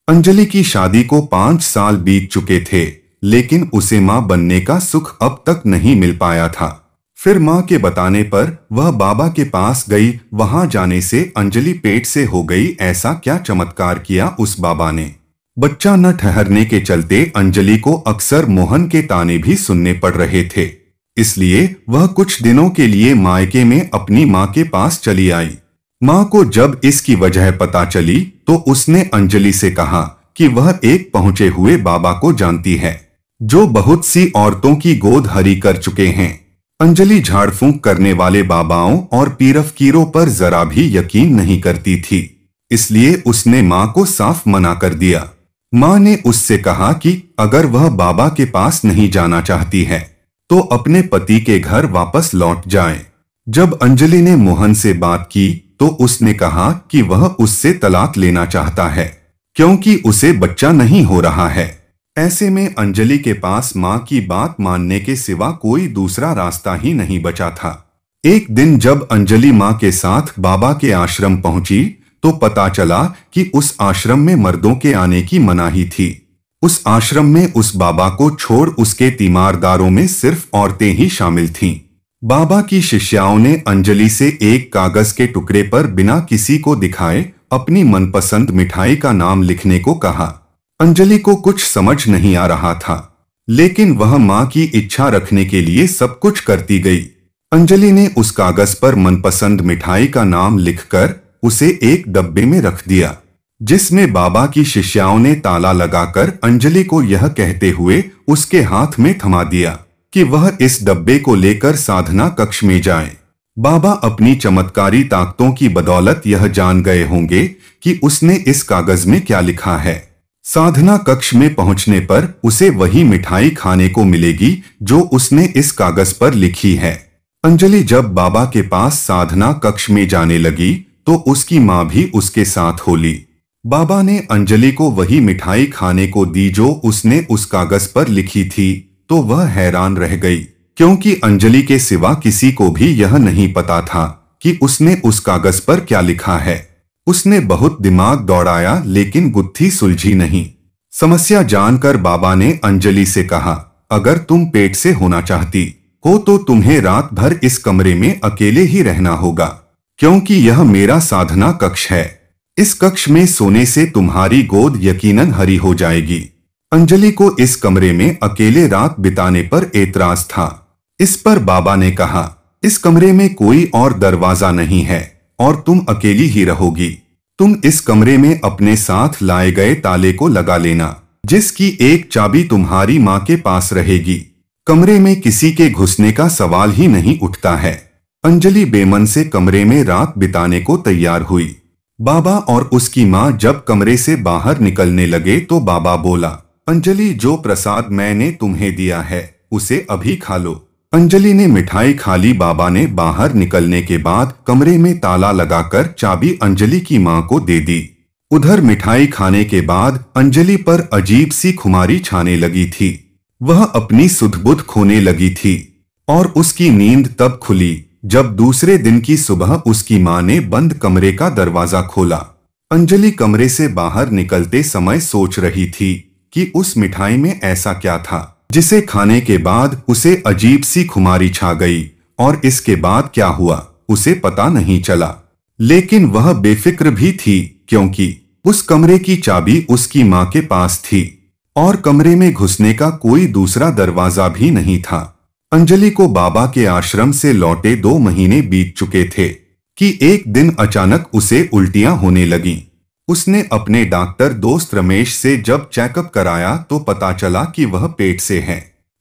अंजलि की शादी को 5 साल बीत चुके थे, लेकिन उसे मां बनने का सुख अब तक नहीं मिल पाया था। फिर मां के बताने पर वह बाबा के पास गई। वहां जाने से अंजलि पेट से हो गई। ऐसा क्या चमत्कार किया उस बाबा ने? बच्चा न ठहरने के चलते अंजलि को अक्सर मोहन के ताने भी सुनने पड़ रहे थे। इसलिए वह कुछ दिनों के लिए मायके में अपनी मां के पास चली आई। मां को जब इसकी वजह पता चली तो उसने अंजलि से कहा कि वह एक पहुंचे हुए बाबा को जानती है, जो बहुत सी औरतों की गोद हरी कर चुके हैं। अंजलि झाड़ फूंक करने वाले बाबाओं और पीरफकीरों पर जरा भी यकीन नहीं करती थी, इसलिए उसने मां को साफ मना कर दिया। मां ने उससे कहा कि अगर वह बाबा के पास नहीं जाना चाहती है तो अपने पति के घर वापस लौट जाए। जब अंजलि ने मोहन से बात की तो उसने कहा कि वह उससे तलाक लेना चाहता है, क्योंकि उसे बच्चा नहीं हो रहा है। ऐसे में अंजलि के पास मां की बात मानने के सिवा कोई दूसरा रास्ता ही नहीं बचा था। एक दिन जब अंजलि मां के साथ बाबा के आश्रम पहुंची तो पता चला कि उस आश्रम में मर्दों के आने की मनाही थी। उस आश्रम में उस बाबा को छोड़ उसके तीमारदारों में सिर्फ औरतें ही शामिल थीं। बाबा की शिष्याओं ने अंजलि से एक कागज के टुकड़े पर बिना किसी को दिखाए अपनी मनपसंद मिठाई का नाम लिखने को कहा। अंजलि को कुछ समझ नहीं आ रहा था, लेकिन वह मां की इच्छा रखने के लिए सब कुछ करती गई। अंजलि ने उस कागज पर मनपसंद मिठाई का नाम लिखकर उसे एक डब्बे में रख दिया, जिसमें बाबा की शिष्याओं ने ताला लगाकर अंजलि को यह कहते हुए उसके हाथ में थमा दिया कि वह इस डब्बे को लेकर साधना कक्ष में जाए। बाबा अपनी चमत्कारी ताकतों की बदौलत यह जान गए होंगे कि उसने इस कागज में क्या लिखा है। साधना कक्ष में पहुंचने पर उसे वही मिठाई खाने को मिलेगी जो उसने इस कागज पर लिखी है। अंजलि जब बाबा के पास साधना कक्ष में जाने लगी तो उसकी मां भी उसके साथ हो ली। बाबा ने अंजलि को वही मिठाई खाने को दी जो उसने उस कागज पर लिखी थी, तो वह हैरान रह गई, क्योंकि अंजलि के सिवा किसी को भी यह नहीं पता था कि उसने उस कागज पर क्या लिखा है। उसने बहुत दिमाग दौड़ाया, लेकिन गुत्थी सुलझी नहीं। समस्या जानकर बाबा ने अंजलि से कहा, अगर तुम पेट से होना चाहती हो तो तुम्हें रात भर इस कमरे में अकेले ही रहना होगा, क्योंकि यह मेरा साधना कक्ष है। इस कक्ष में सोने से तुम्हारी गोद यकीनन हरी हो जाएगी। अंजलि को इस कमरे में अकेले रात बिताने पर एतराज था। इस पर बाबा ने कहा, इस कमरे में कोई और दरवाजा नहीं है और तुम अकेली ही रहोगी। तुम इस कमरे में अपने साथ लाए गए ताले को लगा लेना, जिसकी एक चाबी तुम्हारी मां के पास रहेगी। कमरे में किसी के घुसने का सवाल ही नहीं उठता है। अंजलि बेमन से कमरे में रात बिताने को तैयार हुई। बाबा और उसकी मां जब कमरे से बाहर निकलने लगे तो बाबा बोला, अंजलि, जो प्रसाद मैंने तुम्हें दिया है उसे अभी खा लो। अंजलि ने मिठाई खा ली। बाबा ने बाहर निकलने के बाद कमरे में ताला लगाकर चाबी अंजलि की मां को दे दी। उधर मिठाई खाने के बाद अंजलि पर अजीब सी खुमारी छाने लगी थी। वह अपनी सुध-बुध खोने लगी थी और उसकी नींद तब खुली जब दूसरे दिन की सुबह उसकी मां ने बंद कमरे का दरवाजा खोला। अंजलि कमरे से बाहर निकलते समय सोच रही थी कि उस मिठाई में ऐसा क्या था जिसे खाने के बाद उसे अजीब सी खुमारी छा गई, और इसके बाद क्या हुआ उसे पता नहीं चला। लेकिन वह बेफिक्र भी थी, क्योंकि उस कमरे की चाबी उसकी मां के पास थी और कमरे में घुसने का कोई दूसरा दरवाजा भी नहीं था। अंजलि को बाबा के आश्रम से लौटे 2 महीने बीत चुके थे कि एक दिन अचानक उसे उल्टियां होने लगीं। उसने अपने डॉक्टर दोस्त रमेश से जब चेकअप कराया तो पता चला कि वह पेट से है।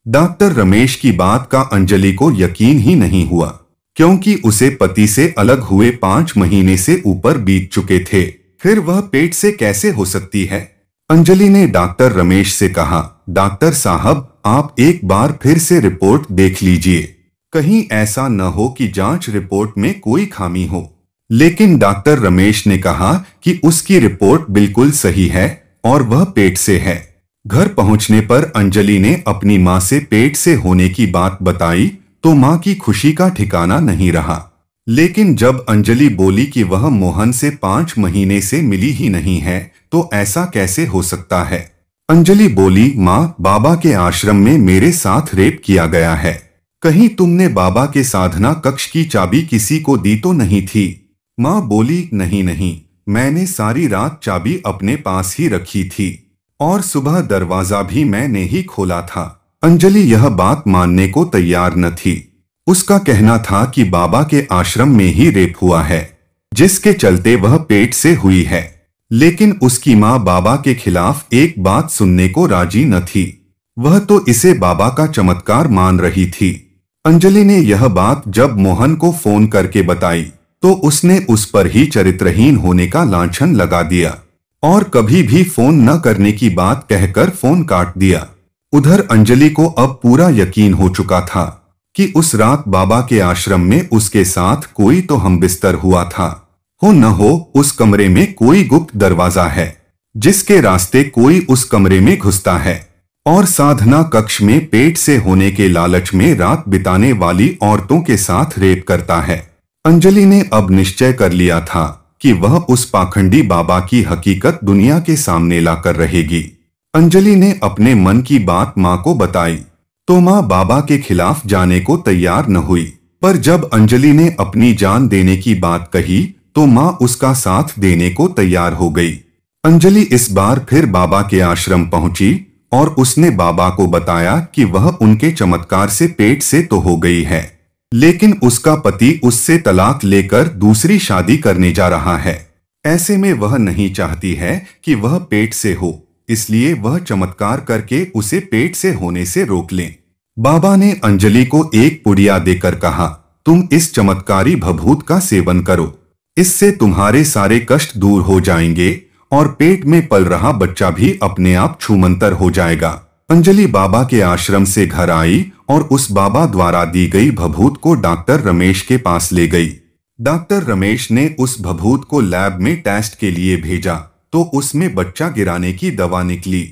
डॉक्टर रमेश की बात का अंजलि को यकीन ही नहीं हुआ, क्योंकि उसे पति से अलग हुए 5 महीने से ऊपर बीत चुके थे। फिर वह पेट से कैसे हो सकती है? अंजलि ने डॉक्टर रमेश से कहा, डॉक्टर साहब, आप एक बार फिर से रिपोर्ट देख लीजिए, कहीं ऐसा न हो कि जांच रिपोर्ट में कोई खामी हो। लेकिन डॉक्टर रमेश ने कहा कि उसकी रिपोर्ट बिल्कुल सही है और वह पेट से है। घर पहुंचने पर अंजलि ने अपनी मां से पेट से होने की बात बताई तो मां की खुशी का ठिकाना नहीं रहा। लेकिन जब अंजलि बोली कि वह मोहन से 5 महीने से मिली ही नहीं है, तो ऐसा कैसे हो सकता है? अंजलि बोली, माँ, बाबा के आश्रम में मेरे साथ रेप किया गया है। कहीं तुमने बाबा के साधना कक्ष की चाबी किसी को दी तो नहीं थी? माँ बोली, नहीं नहीं, मैंने सारी रात चाबी अपने पास ही रखी थी और सुबह दरवाजा भी मैंने ही खोला था। अंजलि यह बात मानने को तैयार न थी। उसका कहना था कि बाबा के आश्रम में ही रेप हुआ है, जिसके चलते वह पेट से हुई है। लेकिन उसकी माँ बाबा के खिलाफ एक बात सुनने को राजी न थी। वह तो इसे बाबा का चमत्कार मान रही थी। अंजलि ने यह बात जब मोहन को फोन करके बताई तो उसने उस पर ही चरित्रहीन होने का लांछन लगा दिया और कभी भी फोन न करने की बात कहकर फोन काट दिया। उधर अंजलि को अब पूरा यकीन हो चुका था कि उस रात बाबा के आश्रम में उसके साथ कोई तो हमबिस्तर हुआ था। हो न हो उस कमरे में कोई गुप्त दरवाजा है जिसके रास्ते कोई उस कमरे में घुसता है और साधना कक्ष में पेट से होने के लालच में रात बिताने वाली औरतों के साथ रेप करता है। अंजलि ने अब निश्चय कर लिया था कि वह उस पाखंडी बाबा की हकीकत दुनिया के सामने लाकर रहेगी। अंजलि ने अपने मन की बात माँ को बताई तो माँ बाबा के खिलाफ जाने को तैयार न हुई, पर जब अंजलि ने अपनी जान देने की बात कही तो माँ उसका साथ देने को तैयार हो गई। अंजलि इस बार फिर बाबा के आश्रम पहुंची और उसने बाबा को बताया कि वह उनके चमत्कार से पेट से तो हो गई है, लेकिन उसका पति उससे तलाक लेकर दूसरी शादी करने जा रहा है। ऐसे में वह नहीं चाहती है कि वह पेट से हो, इसलिए वह चमत्कार करके उसे पेट से होने से रोक लें। बाबा ने अंजलि को एक पुड़िया देकर कहा, तुम इस चमत्कारी भभूत का सेवन करो, इससे तुम्हारे सारे कष्ट दूर हो जाएंगे और पेट में पल रहा बच्चा भी अपने आप छूमंतर हो जाएगा। अंजलि बाबा के आश्रम से घर आई और उस बाबा द्वारा दी गई भभूत को डॉक्टर रमेश के पास ले गई। डॉक्टर रमेश ने उस भभूत को लैब में टेस्ट के लिए भेजा तो उसमें बच्चा गिराने की दवा निकली।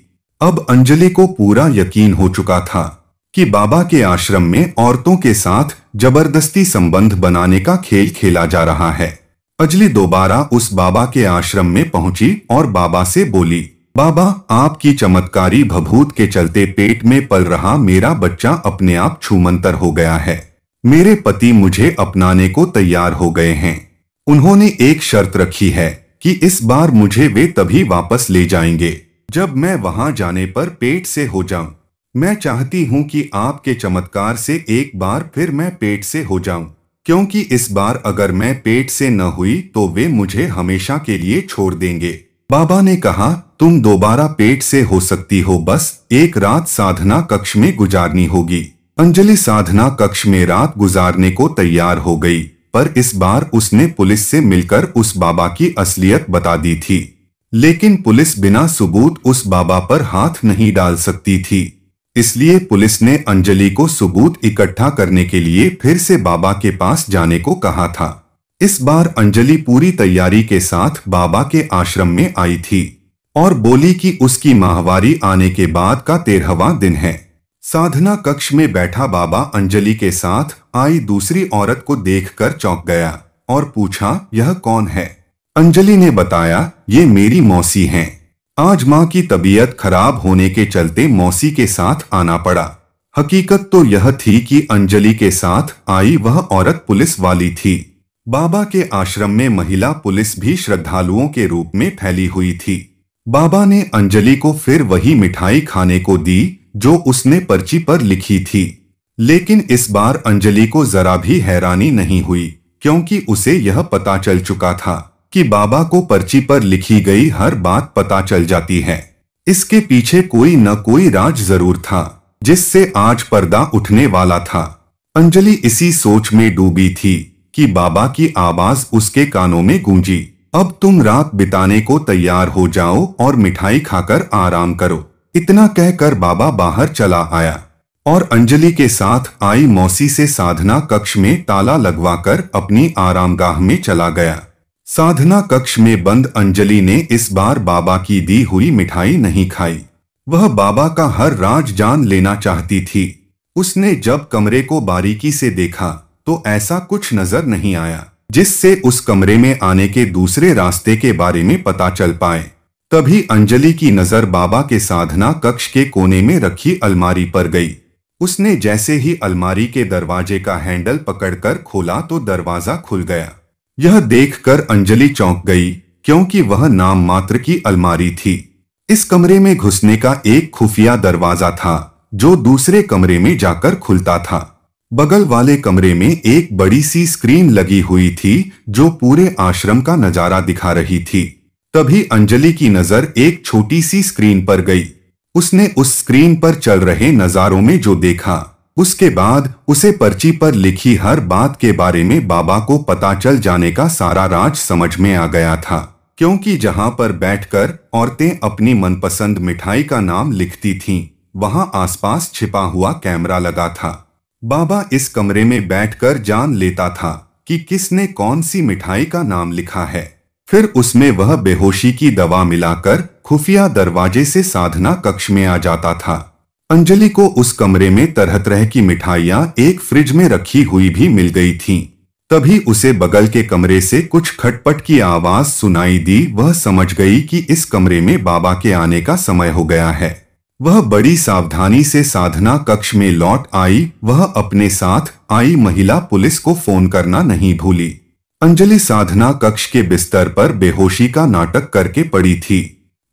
अब अंजलि को पूरा यकीन हो चुका था कि बाबा के आश्रम में औरतों के साथ जबरदस्ती संबंध बनाने का खेल खेला जा रहा है। अंजलि दोबारा उस बाबा के आश्रम में पहुंची और बाबा से बोली, बाबा, आपकी चमत्कारी भभूत के चलते पेट में पल रहा मेरा बच्चा अपने आप छूमंतर हो गया है। मेरे पति मुझे अपनाने को तैयार हो गए हैं। उन्होंने एक शर्त रखी है कि इस बार मुझे वे तभी वापस ले जाएंगे जब मैं वहां जाने पर पेट से हो जाऊं। मैं चाहती हूं कि आपके चमत्कार से एक बार फिर मैं पेट से हो जाऊं, क्योंकि इस बार अगर मैं पेट से न हुई तो वे मुझे हमेशा के लिए छोड़ देंगे। बाबा ने कहा, तुम दोबारा पेट से हो सकती हो, बस एक रात साधना कक्ष में गुजारनी होगी। अंजलि साधना कक्ष में रात गुजारने को तैयार हो गई, पर इस बार उसने पुलिस से मिलकर उस बाबा की असलियत बता दी थी। लेकिन पुलिस बिना सबूत उस बाबा पर हाथ नहीं डाल सकती थी, इसलिए पुलिस ने अंजलि को सबूत इकट्ठा करने के लिए फिर से बाबा के पास जाने को कहा था। इस बार अंजलि पूरी तैयारी के साथ बाबा के आश्रम में आई थी और बोली कि उसकी माहवारी आने के बाद का 13वां दिन है। साधना कक्ष में बैठा बाबा अंजलि के साथ आई दूसरी औरत को देखकर चौंक गया और पूछा, यह कौन है? अंजलि ने बताया, ये मेरी मौसी हैं। आज माँ की तबीयत खराब होने के चलते मौसी के साथ आना पड़ा। हकीकत तो यह थी कि अंजलि के साथ आई वह औरत पुलिस वाली थी। बाबा के आश्रम में महिला पुलिस भी श्रद्धालुओं के रूप में फैली हुई थी। बाबा ने अंजलि को फिर वही मिठाई खाने को दी जो उसने पर्ची पर लिखी थी, लेकिन इस बार अंजलि को जरा भी हैरानी नहीं हुई, क्योंकि उसे यह पता चल चुका था कि बाबा को पर्ची पर लिखी गई हर बात पता चल जाती है। इसके पीछे कोई न कोई राज जरूर था जिससे आज पर्दा उठने वाला था। अंजलि इसी सोच में डूबी थी कि बाबा की आवाज उसके कानों में गूंजी, अब तुम रात बिताने को तैयार हो जाओ और मिठाई खाकर आराम करो। इतना कहकर बाबा बाहर चला आया और अंजलि के साथ आई मौसी से साधना कक्ष में ताला लगवाकर अपनी आरामगाह में चला गया। साधना कक्ष में बंद अंजलि ने इस बार बाबा की दी हुई मिठाई नहीं खाई। वह बाबा का हर राज जान लेना चाहती थी। उसने जब कमरे को बारीकी से देखा तो ऐसा कुछ नजर नहीं आया जिससे उस कमरे में आने के दूसरे रास्ते के बारे में पता चल पाए। तभी अंजलि की नजर बाबा के साधना कक्ष के कोने में रखी अलमारी पर गई। उसने जैसे ही अलमारी के दरवाजे का हैंडल पकड़कर खोला तो दरवाजा खुल गया। यह देखकर अंजलि चौंक गई, क्योंकि वह नाम मात्र की अलमारी थी। इस कमरे में घुसने का एक खुफिया दरवाजा था, जो दूसरे कमरे में जाकर खुलता था। बगल वाले कमरे में एक बड़ी सी स्क्रीन लगी हुई थी, जो पूरे आश्रम का नजारा दिखा रही थी। तभी अंजलि की नजर एक छोटी सी स्क्रीन पर गई। उसने उस स्क्रीन पर चल रहे नजारों में जो देखा, उसके बाद उसे पर्ची पर लिखी हर बात के बारे में बाबा को पता चल जाने का सारा राज समझ में आ गया था। क्योंकि जहां पर बैठकर औरतें अपनी मनपसंद मिठाई का नाम लिखती थीं, वहां आसपास छिपा हुआ कैमरा लगा था। बाबा इस कमरे में बैठकर जान लेता था कि किसने कौन सी मिठाई का नाम लिखा है। फिर उसमें वह बेहोशी की दवा मिलाकर खुफिया दरवाजे से साधना कक्ष में आ जाता था। अंजलि को उस कमरे में तरह तरह की मिठाइयां एक फ्रिज में रखी हुई भी मिल गई थीं। तभी उसे बगल के कमरे से कुछ खटपट की आवाज सुनाई दी। वह समझ गई कि इस कमरे में बाबा के आने का समय हो गया है। वह बड़ी सावधानी से साधना कक्ष में लौट आई। वह अपने साथ आई महिला पुलिस को फोन करना नहीं भूली। अंजलि साधना कक्ष के बिस्तर पर बेहोशी का नाटक करके पड़ी थी।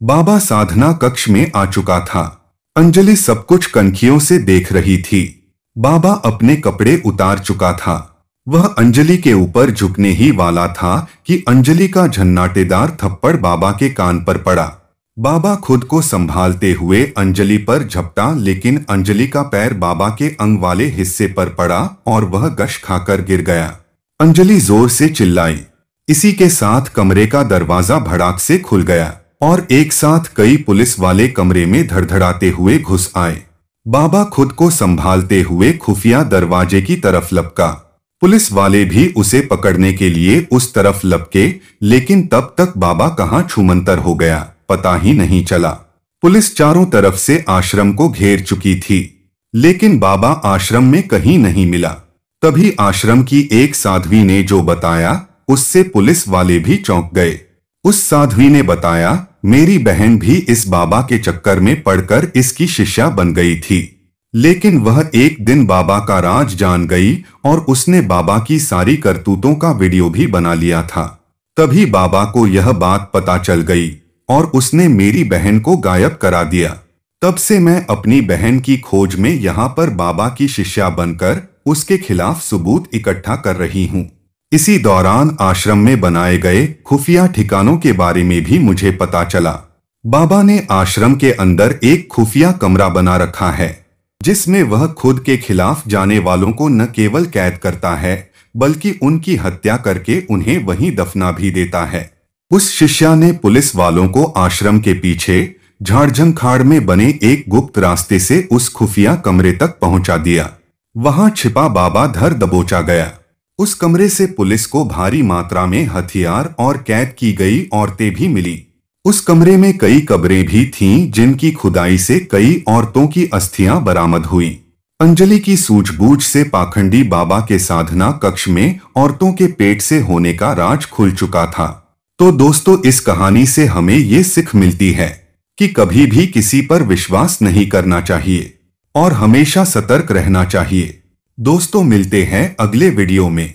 बाबा साधना कक्ष में आ चुका था। अंजलि सब कुछ कनखियों से देख रही थी। बाबा अपने कपड़े उतार चुका था। वह अंजलि के ऊपर झुकने ही वाला था कि अंजलि का झन्नाटेदार थप्पड़ बाबा के कान पर पड़ा। बाबा खुद को संभालते हुए अंजलि पर झपटा, लेकिन अंजलि का पैर बाबा के अंग वाले हिस्से पर पड़ा और वह गश खाकर गिर गया। अंजलि जोर से चिल्लाई। इसी के साथ कमरे का दरवाजा भड़ाक से खुल गया और एक साथ कई पुलिस वाले कमरे में धड़धड़ाते हुए घुस आए। बाबा खुद को संभालते हुए खुफिया दरवाजे की तरफ लपका। पुलिस वाले भी उसे पकड़ने के लिए उस तरफ लपके, लेकिन तब तक बाबा कहां छूमंतर हो गया पता ही नहीं चला। पुलिस चारों तरफ से आश्रम को घेर चुकी थी, लेकिन बाबा आश्रम में कहीं नहीं मिला। तभी आश्रम की एक साध्वी ने जो बताया, उससे पुलिस वाले भी चौंक गए। उस साध्वी ने बताया, मेरी बहन भी इस बाबा के चक्कर में पड़कर इसकी शिष्या बन गई थी, लेकिन वह एक दिन बाबा का राज जान गई और उसने बाबा की सारी करतूतों का वीडियो भी बना लिया था। तभी बाबा को यह बात पता चल गई और उसने मेरी बहन को गायब करा दिया। तब से मैं अपनी बहन की खोज में यहाँ पर बाबा की शिष्या बनकर उसके खिलाफ सबूत इकट्ठा कर रही हूँ। इसी दौरान आश्रम में बनाए गए खुफिया ठिकानों के बारे में भी मुझे पता चला। बाबा ने आश्रम के अंदर एक खुफिया कमरा बना रखा है, जिसमें वह खुद के खिलाफ जाने वालों को न केवल कैद करता है, बल्कि उनकी हत्या करके उन्हें वहीं दफना भी देता है। उस शिष्या ने पुलिस वालों को आश्रम के पीछे झाड़झंखाड़ में बने एक गुप्त रास्ते से उस खुफिया कमरे तक पहुंचा दिया। वहां छिपा बाबा धर दबोचा गया। उस कमरे से पुलिस को भारी मात्रा में हथियार और कैद की गई औरतें भी मिली। उस कमरे में कई कब्रें भी थीं, जिनकी खुदाई से कई औरतों की अस्थियां बरामद हुई। अंजलि की सूझबूझ से पाखंडी बाबा के साधना कक्ष में औरतों के पेट से होने का राज खुल चुका था। तो दोस्तों, इस कहानी से हमें ये सीख मिलती है कि कभी भी किसी पर विश्वास नहीं करना चाहिए और हमेशा सतर्क रहना चाहिए। दोस्तों, मिलते हैं अगले वीडियो में।